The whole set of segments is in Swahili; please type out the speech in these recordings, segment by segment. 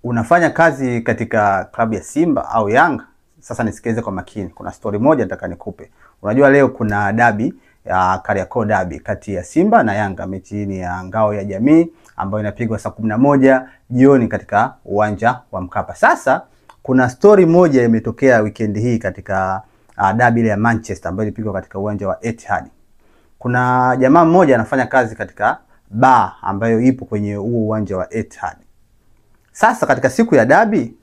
Unafanya kazi katika klabu ya Simba au Yanga? Sasa nisikilize kwa makini. Kuna story moja nataka nikupe. Unajua leo kuna dabi ya Kariakoo dabi kati ya Simba na Yanga, mechi ni ya ngao ya jamii ambayo inapigwa saa 11 jioni katika uwanja wa Mkapa. Sasa kuna story moja imetokea weekend hii katika dabi ya Manchester ambayo ilipigwa katika uwanja wa Etihad. Kuna jamaa mmoja anafanya kazi katika bar ambayo ipo kwenye huo uwanja wa Etihad. Sasa katika siku ya dabi,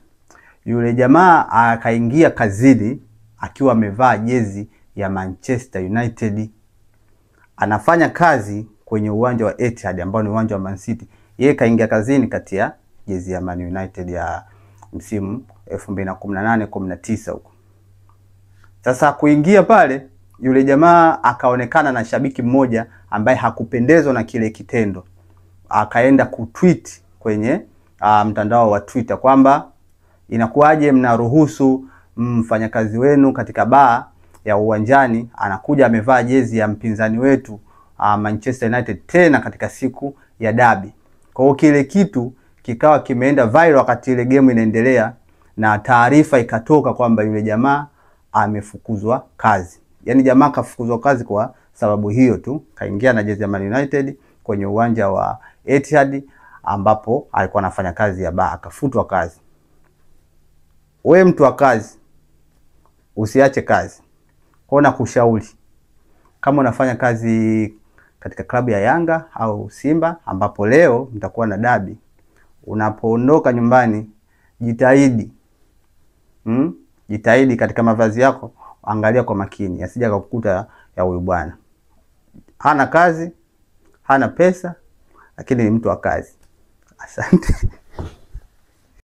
yule jamaa akaingia kazini akiwa amevaa jezi ya Manchester United. Anafanya kazi kwenye uwanja wa Etihad ambao ni uwanja wa Man City. Yeye kaingia kazini kati ya jezi ya Man United ya msimu 2018-19 huko. Sasa kuingia pale, yule jamaa akaonekana na shabiki mmoja ambaye hakupendezwa na kile kitendo. Akaenda kutweet kwenye mtandao wa Twitter kwamba inakuwaje mnaruhusu mfanyakazi wenu katika baa ya uwanjani anakuja amevaa jezi ya mpinzani wetu Manchester United tena katika siku ya dabi. Kwa hiyo kile kitu kikawa kimeenda viral wakati ile game inaendelea, na taarifa ikatoka kwamba yule jamaa amefukuzwa kazi. Yaani jamaa kafukuzwa kazi kwa sababu hiyo tu, kaingia na jezi ya Man United kwenye uwanja wa Etihad ambapo alikuwa anafanya kazi ya baa, akafutwa kazi. Wewe mtu wa kazi, usiache kazi. Kwa na kushauri, kama unafanya kazi katika klabu ya Yanga au Simba ambapo leo mtakuwa na dabi, unapoondoka nyumbani jitahidi jitahidi katika mavazi yako, angalia kwa makini asije kukukuta ya huyu bwana hana kazi, hana pesa, lakini ni mtu wa kazi. Asante.